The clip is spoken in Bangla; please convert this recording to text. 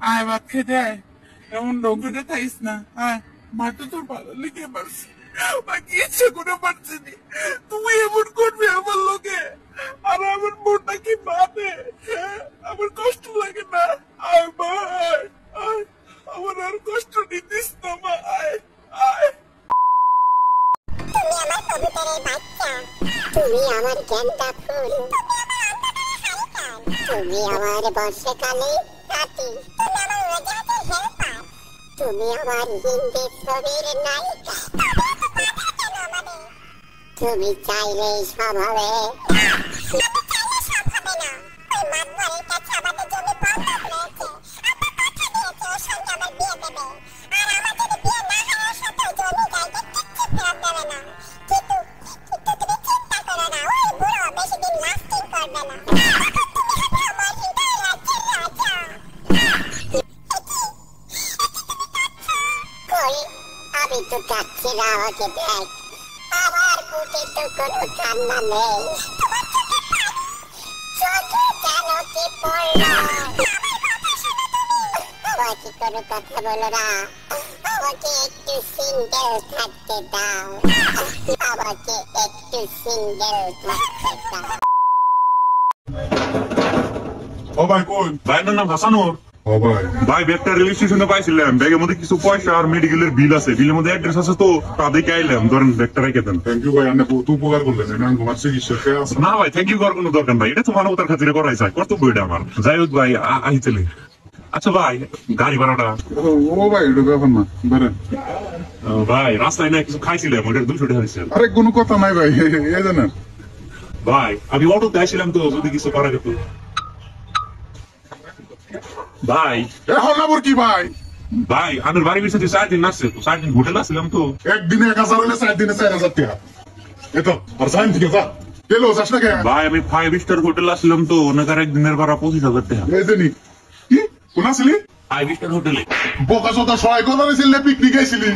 আয় ভাত খেতে আয়, এমন ডোকরে খাইস না। আয়, মা তো তোর ভালো লিখে পারছি, বাকি ইচ্ছে করে পারছি নি। তুই এমন করবি আমার লোকে, আর আমার মনটা কি ভাবে? আমার কষ্ট লাগে না? আয় মা, আয় আয়, আমার আর কষ্ট দিতিস না মা, আয় আয়। তুমি আমার কবুতরের বাচ্চা, তুমি আমার গেন্দা ফুল, তুমি আমার বর্ষাকালে রাতি, তুমি আমার রোজাতে হেল্পার, তুমি আমার হিন্দি ছবির নায়িকা। তুমি চাইলে সব হবে, আমি তো যাচ্ছি না, আমাকে দেখ, আমার বুকে তো কোনো কান্না নেই, চোখে কেন কি পড়লো? আমাকে কোনো কথা বলো না, আমাকে একটু সিঙ্গেল থাকতে দাও, আমাকে একটু সিঙ্গেল থাকতে দাও। ও ভাই কোন ভাইয়ের নাম হাসানুর। ও ভাই ভাই ব্যাগটা রেল স্টেশনে পাইছিলাম, ব্যাগের মধ্যে কিছু পয়সা আর মেডিকেলের বিল আছে, বিলের মধ্যে অ্যাড্রেস আছে, তো তাদেরকে আইলাম, ধরেন ব্যাগটা রেখে দেন। থ্যাংক ইউ ভাই, আপনি বহুত উপকার করলেন। আমি তোমার চিকিৎসা খেয়ে আছে না ভাই, থ্যাংক ইউ করার কোনো দরকার নাই, এটা তো মানবতার খাতিরে করাই যায়, কর্তব্য এটা আমার। যাই হোক ভাই, আইতেলে। আচ্ছা ভাই, গাড়ি ভাড়াটা? ও ভাই এটা ব্যাপার না, ধরেন। ভাই রাস্তায় না কিছু খাইছিলাম, ওইটা 200 টাকা হয়েছে। আরে কোনো কথা নাই ভাই, এই জানেন ভাই আমি অটোতে আসছিলাম, তো যদি কিছু করা যেত। ভাই এখন আবার কি ভাই? ভাই আমার বাড়ি পিছিয়ে 4 দিন আসছে, তো 4 দিন হোটেল আসছিলাম তো। একদিনে 1000 হলে 4 দিনে 4000 টাকা। এতো আর সাইন থেকে যা কেলো যাস না কেন? ভাই আমি 5 স্টার হোটেল আসছিলাম তো, ওনাকার একদিনের ভাড়া 25,000 টাকা। এই জানি কি কোন আসলি? 5 স্টার হোটেলে। বোকা চোদা সহায় কথা ছিল, পিকনিক গেছিলি।